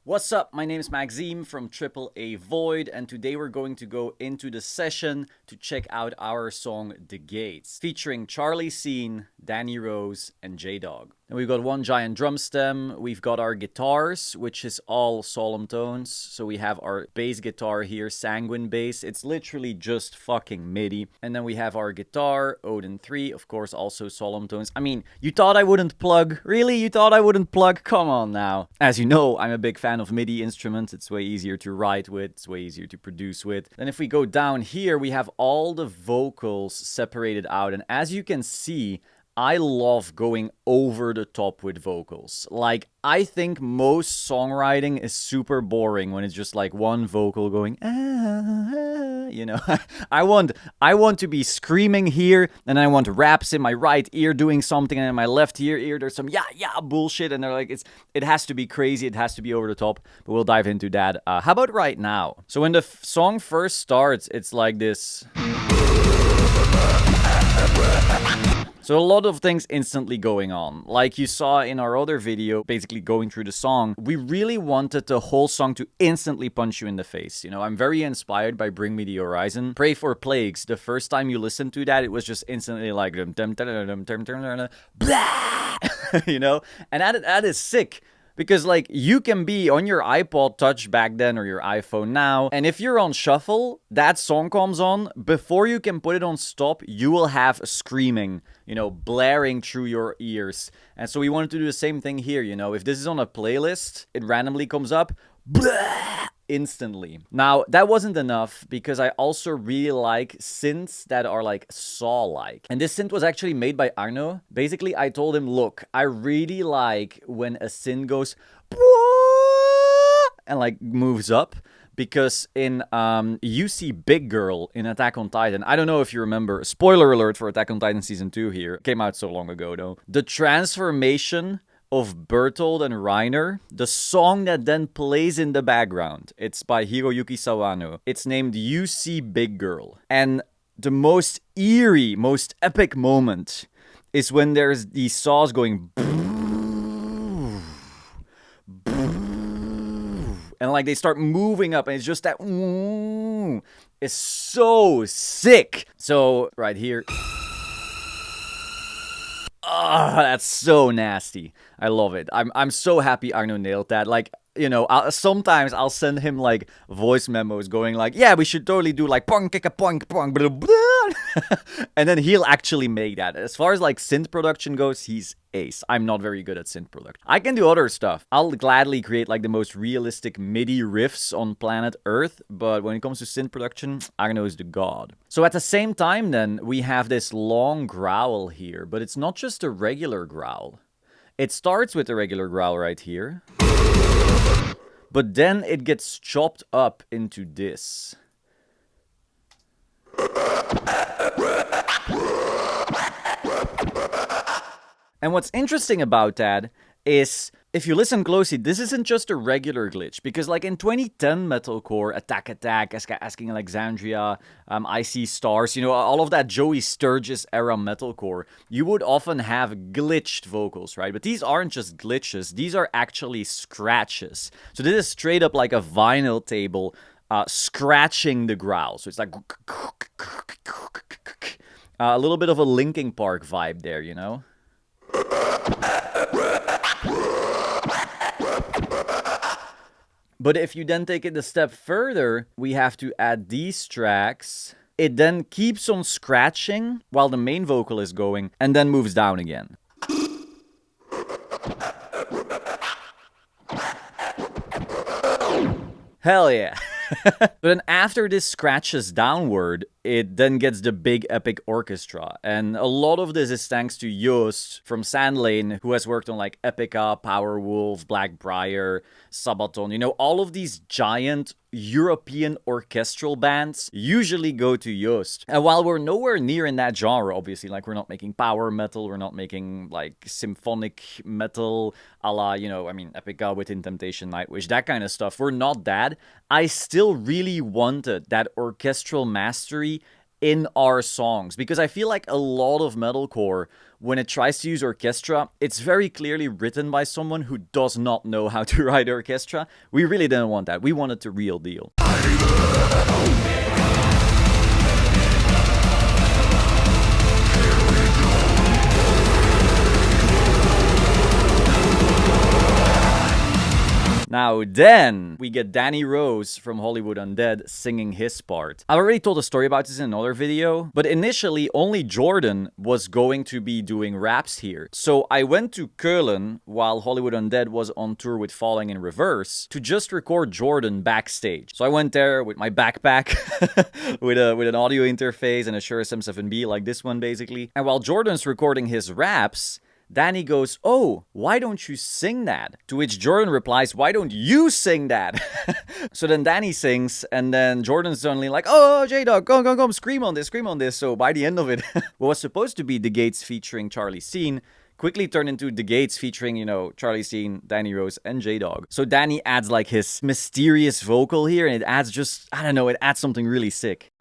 What's up? My name is Maxime from AAA Void, and today we're going to go into the session to check out our song The Gates, featuring Charlie Scene, Danny Rose, and J-Dog. And we've got one giant drum stem, we've got our guitars, which is all solemn tones. So we have our bass guitar here, Sanguine bass. It's literally just fucking MIDI. And then we have our guitar, Odin 3, of course, also solemn tones. I mean, you thought I wouldn't plug? Really? You thought I wouldn't plug? Come on now. As you know, I'm a big fan of MIDI instruments. It's way easier to write with, it's way easier to produce with. Then if we go down here, we have all the vocals separated out. And as you can see, I love going over the top with vocals. Like, I think most songwriting is super boring when it's just like one vocal going, you know. I want to be screaming here, and then I want raps in my right ear doing something, and in my left ear there's some yeah bullshit, and they're like, it has to be crazy, it has to be over the top. But we'll dive into that. How about right now? So when the song first starts, it's like this. So a lot of things instantly going on. Like you saw in our other video, basically going through the song, we really wanted the whole song to instantly punch you in the face. You know, I'm very inspired by Bring Me the Horizon. Pray for Plagues. The first time you listened to that, it was just instantly like, blah, you know? And that is sick. Because, like, you can be on your iPod Touch back then or your iPhone now, and if you're on shuffle, that song comes on, before you can put it on stop, you will have screaming, you know, blaring through your ears. And so we wanted to do the same thing here, you know. If this is on a playlist, it randomly comes up, blah, instantly. Now, that wasn't enough, because I also really like synths that are like saw-like. And this synth was actually made by Arno. Basically, I told him, look, I really like when a synth goes and like moves up. Because in you see Big Girl in Attack on Titan. I don't know if you remember. Spoiler alert for Attack on Titan Season 2 here. Came out so long ago, though. The transformation of Bertold and Reiner, the song that then plays in the background. It's by Hiroyuki Sawano. It's named You See Big Girl. And the most eerie, most epic moment is when there's these saws going and like they start moving up, and it's just that it's so sick. So right here. Oh, that's so nasty. I love it. I'm so happy Arno nailed that. Like, you know, sometimes I'll send him like voice memos going like, yeah, we should totally do like pong kick a pong pong blah, blah. And then he'll actually make that. As far as like synth production goes, he's ace. I'm not very good at synth production. I can do other stuff. I'll gladly create like the most realistic MIDI riffs on planet Earth, but when it comes to synth production, Arno is the god. So at the same time then, we have this long growl here, but it's not just a regular growl. It starts with a regular growl right here, but then it gets chopped up into this. And what's interesting about that is, if you listen closely, this isn't just a regular glitch. Because like in 2010 metalcore, Attack Attack, Asking Alexandria, Icy Stars, you know, all of that Joey Sturgis era metalcore, you would often have glitched vocals, right? But these aren't just glitches, these are actually scratches. So this is straight up like a vinyl table scratching the growl. So it's like a little bit of a Linkin Park vibe there, you know? But if you then take it a step further, we have to add these tracks. It then keeps on scratching while the main vocal is going, and then moves down again. Hell yeah. But then after this scratches downward, it then gets the big epic orchestra. And a lot of this is thanks to Joost from Sandlane, who has worked on like Epica, Powerwolf, Blackbriar, Sabaton. You know, all of these giant European orchestral bands usually go to Joost. And while we're nowhere near in that genre, obviously, like we're not making power metal, we're not making like symphonic metal a la, you know, I mean, Epica with In Temptation Nightwish, that kind of stuff. We're not that. I still really wanted that orchestral mastery in our songs. Because I feel like a lot of metalcore, when it tries to use orchestra, it's very clearly written by someone who does not know how to write orchestra. We really didn't want that. We wanted the real deal. Now then, we get Danny Rose from Hollywood Undead singing his part. I've already told a story about this in another video, but initially only Jordan was going to be doing raps here. So I went to Köln while Hollywood Undead was on tour with Falling in Reverse to just record Jordan backstage. So I went there with my backpack with an audio interface and a Shure SM7B like this one basically. And while Jordan's recording his raps, Danny goes, "Oh, why don't you sing that?" To which Jordan replies, "Why don't you sing that?" So then Danny sings, and then Jordan's suddenly like, "Oh, J-Dog, go, scream on this, scream on this." So by the end of it, what was supposed to be The Gates featuring Charlie Sheen quickly turned into The Gates featuring, you know, Charlie Sheen, Danny Rose, and J-Dog. So Danny adds like his mysterious vocal here, and it adds just, I don't know, it adds something really sick.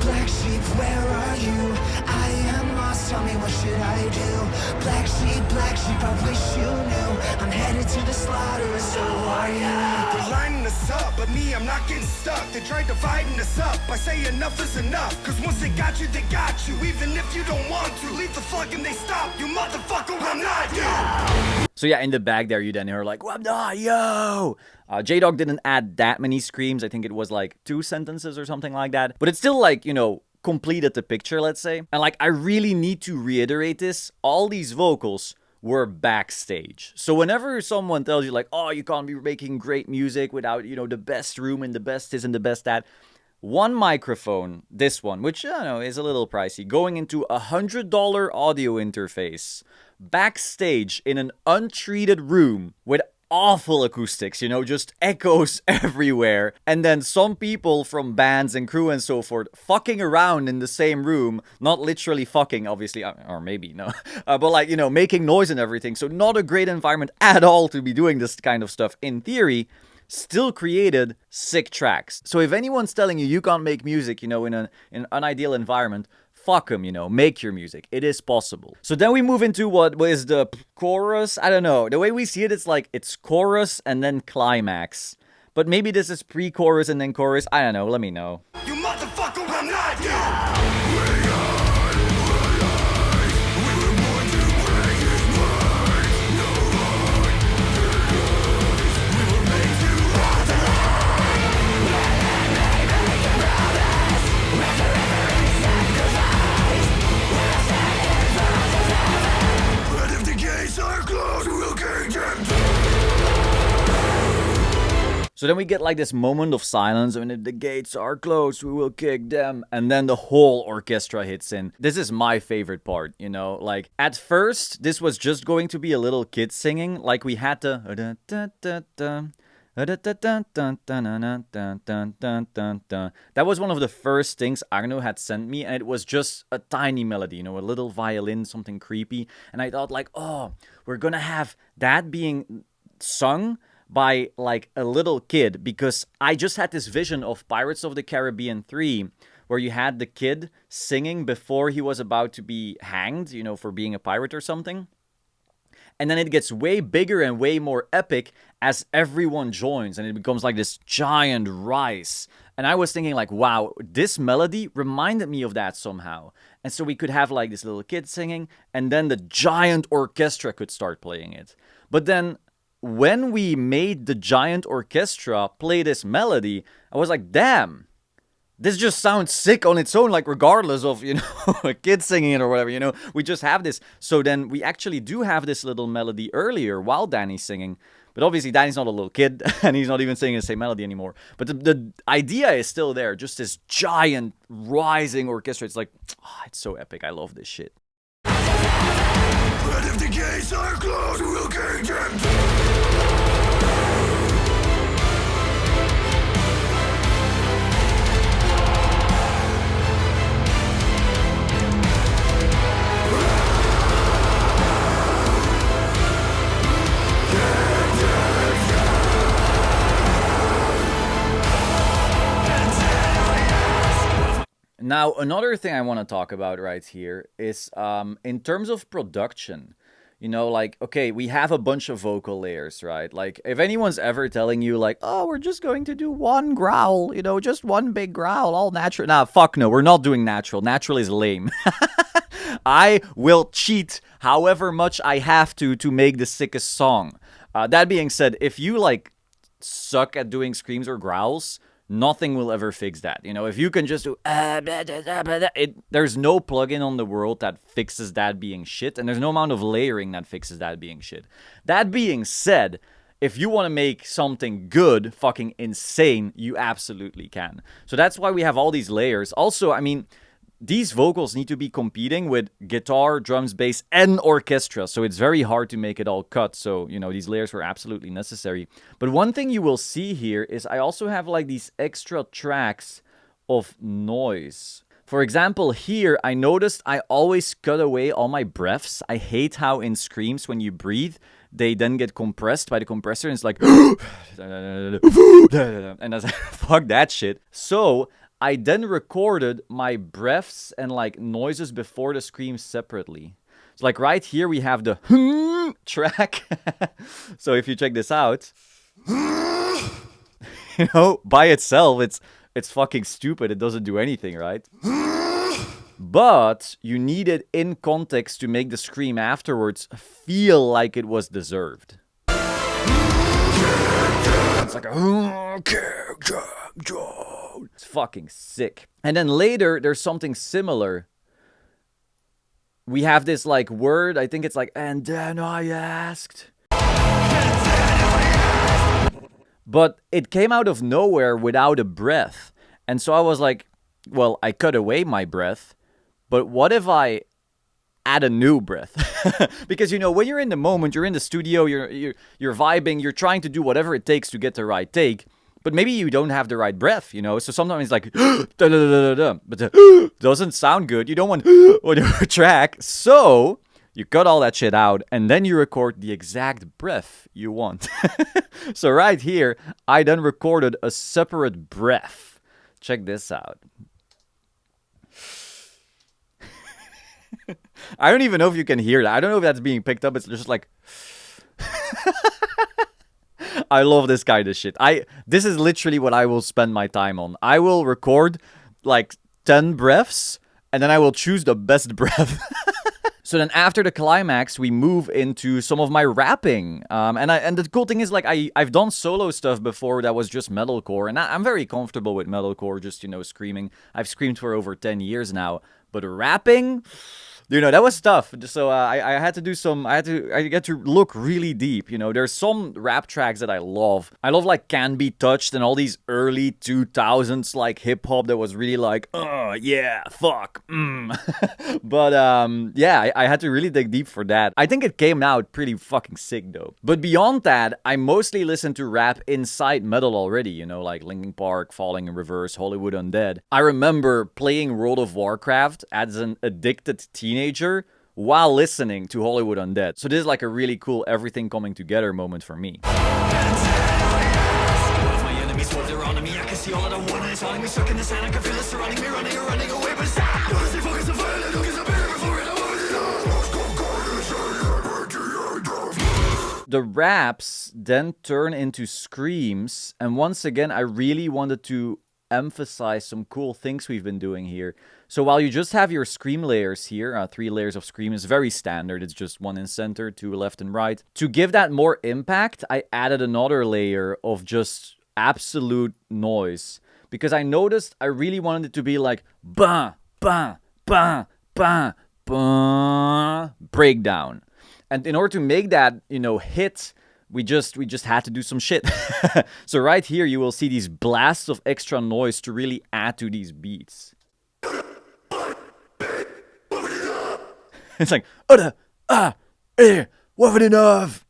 Black sheep, where are you? I am lost, tell me what should I do? Black sheep, I wish you knew. I'm headed to the slaughter, so are you? They're lining us up, but me, I'm not getting stuck. They try dividing us up. I say enough is enough. Cause once they got you, even if you don't want to. Leave the fuck and they stop. You motherfucker, I'm not you. So yeah, in the back there, you then hear like, "Well, nah, yo!" J-Dog didn't add that many screams. I think it was like 2 sentences or something like that. But it's still like, you know, completed the picture, let's say. And like, I really need to reiterate this. All these vocals were backstage. So whenever someone tells you like, "Oh, you can't be making great music without, you know, the best room and the best this and the best that," one microphone, this one, which I know is a little pricey, going into a $100 audio interface backstage in an untreated room with awful acoustics, you know, just echoes everywhere. And then some people from bands and crew and so forth fucking around in the same room, not literally fucking, obviously, or maybe, no, but like, you know, making noise and everything. So not a great environment at all to be doing this kind of stuff. In theory, still created sick tracks. So if anyone's telling you you can't make music, you know, in an unideal environment, fuck them, you know, make your music. It is possible. So then we move into what is the chorus. I don't know. The way we see it, it's like it's chorus and then climax. But maybe this is pre-chorus and then chorus. I don't know. Let me know. You motherfucker, I'm not you. So then we get like this moment of silence, and if the gates are closed, we will kick them. And then the whole orchestra hits in. This is my favorite part, you know, like at first this was just going to be a little kid singing, like we had to. That was one of the first things Arno had sent me, and it was just a tiny melody, you know, a little violin, something creepy. And I thought like, oh, we're gonna have that being sung by like a little kid, because I just had this vision of Pirates of the Caribbean 3 where you had the kid singing before he was about to be hanged, you know, for being a pirate or something. And then it gets way bigger and way more epic as everyone joins, and it becomes like this giant rise. And I was thinking like, wow, this melody reminded me of that somehow. And so we could have like this little kid singing, and then the giant orchestra could start playing it. But then when we made the giant orchestra play this melody, I was like, damn, this just sounds sick on its own, like regardless of, you know, a kid singing it or whatever, you know, we just have this. So then we actually do have this little melody earlier while Danny's singing. But obviously Danny's not a little kid and he's not even singing the same melody anymore. But the idea is still there, just this giant rising orchestra. It's like, oh, it's so epic. I love this shit. But if the gates are closed, we will kick them. Now, another thing I want to talk about right here is in terms of production. You know, like, okay, we have a bunch of vocal layers, right? Like, if anyone's ever telling you, like, oh, we're just going to do one growl, you know, just one big growl, all natural. Nah, fuck no, we're not doing natural. Natural is lame. I will cheat however much I have to make the sickest song. That being said, if you, like, suck at doing screams or growls, nothing will ever fix that. You know, if you can just do there's no plugin on the world that fixes that being shit, and there's no amount of layering that fixes that being shit. That being said, if you want to make something good, fucking insane, you absolutely can. So that's why we have all these layers. Also, I mean, these vocals need to be competing with guitar, drums, bass, and orchestra. So it's very hard to make it all cut. So, you know, these layers were absolutely necessary. But one thing you will see here is I also have like these extra tracks of noise. For example, here, I noticed I always cut away all my breaths. I hate how in screams, when you breathe, they then get compressed by the compressor. And it's like, and I was like, fuck that shit. So I then recorded my breaths and like noises before the screams separately. So like right here we have the track. So if you check this out, you know, by itself it's fucking stupid. It doesn't do anything, right? But you need it in context to make the scream afterwards feel like it was deserved. It's like it's fucking sick. And then later, there's something similar. We have this, like, word, I think it's like, and then I asked. But it came out of nowhere without a breath. And so I was like, well, I cut away my breath, but what if I add a new breath? Because, you know, when you're in the moment, you're in the studio, you're vibing, you're trying to do whatever it takes to get the right take. But maybe you don't have the right breath, you know? So sometimes it's like, but doesn't sound good. You don't want on your track. So you cut all that shit out, and then you record the exact breath you want. So right here, I then recorded a separate breath. Check this out. I don't even know if you can hear that. I don't know if that's being picked up. It's just like... I love this kind of shit. This is literally what I will spend my time on. I will record like 10 breaths, and then I will choose the best breath. So then after the climax, we move into some of my rapping. And the cool thing is, like, I've done solo stuff before that was just metalcore, and I'm very comfortable with metalcore, just, you know, screaming. I've screamed for over 10 years now. But rapping... You know, that was tough. So I had to do I get to look really deep. You know, there's some rap tracks that I love. I love like Can Be Touched and all these early 2000s like hip hop that was really like, yeah, fuck. But yeah, I had to really dig deep for that. I think it came out pretty fucking sick though. But beyond that, I mostly listen to rap inside metal already. You know, like Linkin Park, Falling in Reverse, Hollywood Undead. I remember playing World of Warcraft as an addicted teenager while listening to Hollywood Undead. So this is like a really cool everything coming together moment for me. The raps then turn into screams, and once again I really wanted to emphasize some cool things we've been doing here. So while you just have your scream layers here, 3 layers of scream is very standard. It's just 1 in center, 2 left and right. To give that more impact, I added another layer of just absolute noise. Because I noticed I really wanted it to be like ba ba ba ba ba breakdown. And in order to make that, you know, hit, we just had to do some shit. So right here you will see these blasts of extra noise to really add to these beats. It's like enough.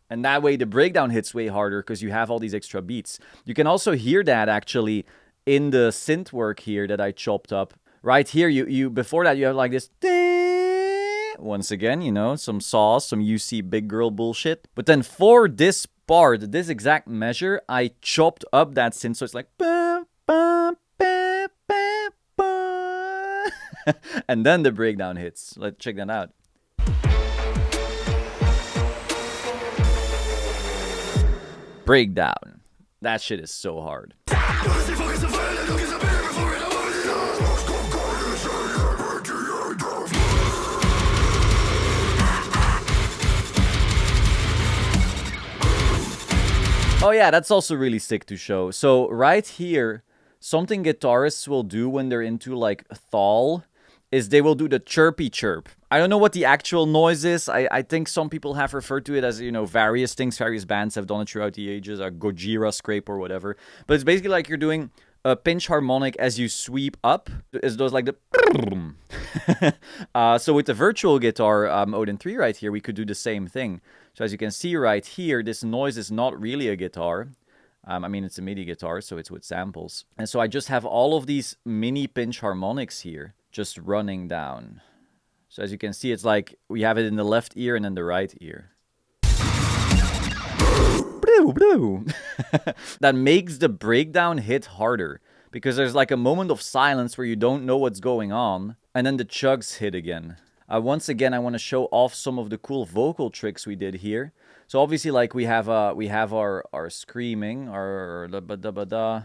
And that way the breakdown hits way harder because you have all these extra beats. You can also hear that actually in the synth work here that I chopped up. Right here, you before that you have like this. Once again, you know, some sauce, some UC big girl bullshit. But then for this part, this exact measure, I chopped up that synth so it's like. And then the breakdown hits. Let's check that out. Breakdown. That shit is so hard. Oh yeah, that's also really sick to show. So right here, something guitarists will do when they're into like thal is they will do the chirpy chirp. I don't know what the actual noise is. I think some people have referred to it as, you know, various things. Various bands have done it throughout the ages, a Gojira scrape or whatever. But it's basically like you're doing a pinch harmonic as you sweep up. It's those like the... So with the virtual guitar Odin 3 right here, we could do the same thing. So as you can see right here, this noise is not really a guitar. I mean, it's a MIDI guitar, so it's with samples. And so I just have all of these mini pinch harmonics here just running down. So as you can see, it's like we have it in the left ear and then the right ear. That makes the breakdown hit harder because there's like a moment of silence where you don't know what's going on, and then the chugs hit again. Once again, I want to show off some of the cool vocal tricks we did here. So obviously, like we have our screaming, our da ba da ba da.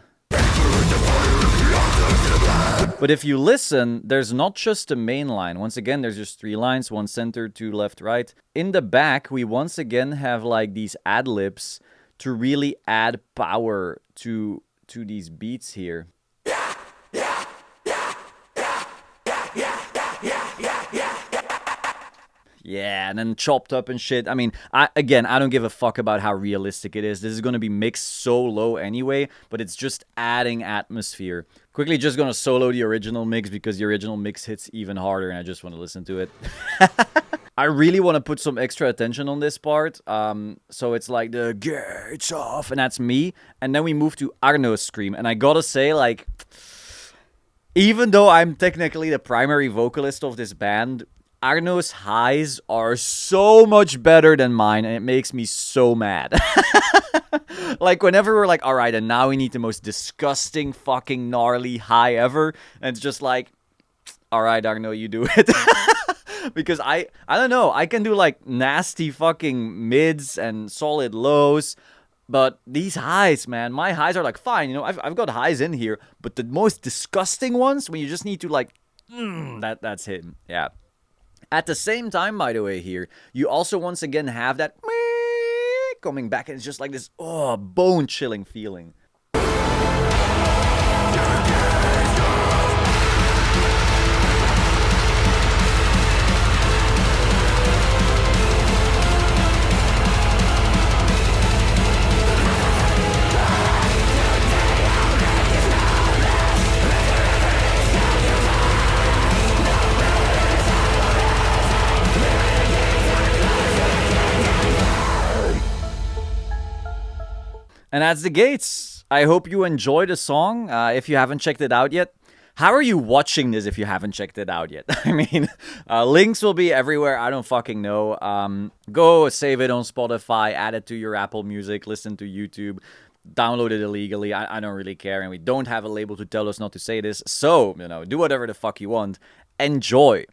But if you listen, there's not just a main line. Once again, there's just 3 lines, 1 center, 2 left, right. In the back, we once again have like these ad-libs to really add power to these beats here. Yeah, and then chopped up and shit. I mean, I don't give a fuck about how realistic it is. This is going to be mixed so low anyway, but it's just adding atmosphere. Quickly just going to solo the original mix because the original mix hits even harder and I just want to listen to it. I really want to put some extra attention on this part. So it's like the gates off, and that's me. And then we move to Arno's scream. And I gotta say, like, even though I'm technically the primary vocalist of this band, Arno's highs are so much better than mine, and it makes me so mad. Like, whenever we're like, alright, and now we need the most disgusting, fucking, gnarly high ever, and it's just like, alright, Arno, you do it. Because I don't know, I can do, like, nasty fucking mids and solid lows, but these highs, man, my highs are, like, fine, you know, I've got highs in here, but the most disgusting ones, when you just need to, like, that's him, yeah. At the same time, by the way, here, you also once again have that coming back, and it's just like this, bone-chilling feeling. And that's the Gates. I hope you enjoy the song. If you haven't checked it out yet, how are you watching this if you haven't checked it out yet? I mean, links will be everywhere. I don't fucking know. Go save it on Spotify, add it to your Apple Music, listen to YouTube, download it illegally. I don't really care. And we don't have a label to tell us not to say this. So, you know, do whatever the fuck you want. Enjoy.